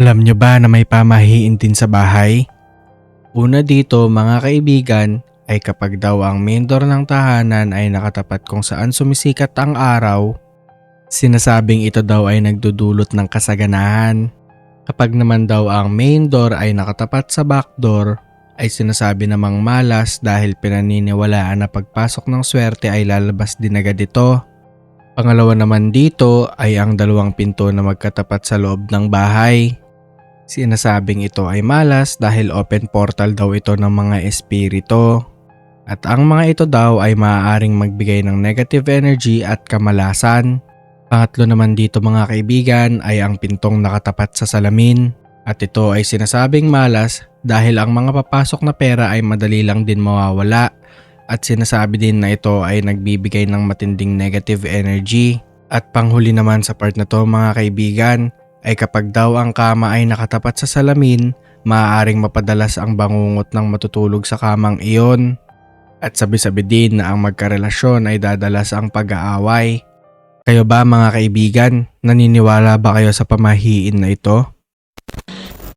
Alam nyo ba na may pamahiin din sa bahay? Una dito mga kaibigan ay kapag daw ang main door ng tahanan ay nakatapat kung saan sumisikat ang araw, sinasabing ito daw ay nagdudulot ng kasaganahan. Kapag naman daw ang main door ay nakatapat sa back door, ay sinasabi namang malas dahil pinaniniwalaan na pagpasok ng swerte ay lalabas din agad ito. Pangalawa naman dito ay ang dalawang pinto na magkatapat sa loob ng bahay. Sinasabing ito ay malas dahil open portal daw ito ng mga espiritu. At ang mga ito daw ay maaaring magbigay ng negative energy at kamalasan. Pangatlo naman dito mga kaibigan ay ang pintong nakatapat sa salamin. At ito ay sinasabing malas dahil ang mga papasok na pera ay madali lang din mawawala. At sinasabi din na ito ay nagbibigay ng matinding negative energy. At panghuli naman sa part na to mga kaibigan ay kapag daw ang kama ay nakatapat sa salamin, maaaring mapadalas ang bangungot ng matutulog sa kamang iyon. At sabi-sabi din na ang magkarelasyon ay dadalas ang pag-aaway. Kayo ba mga kaibigan, naniniwala ba kayo sa pamahiin na ito?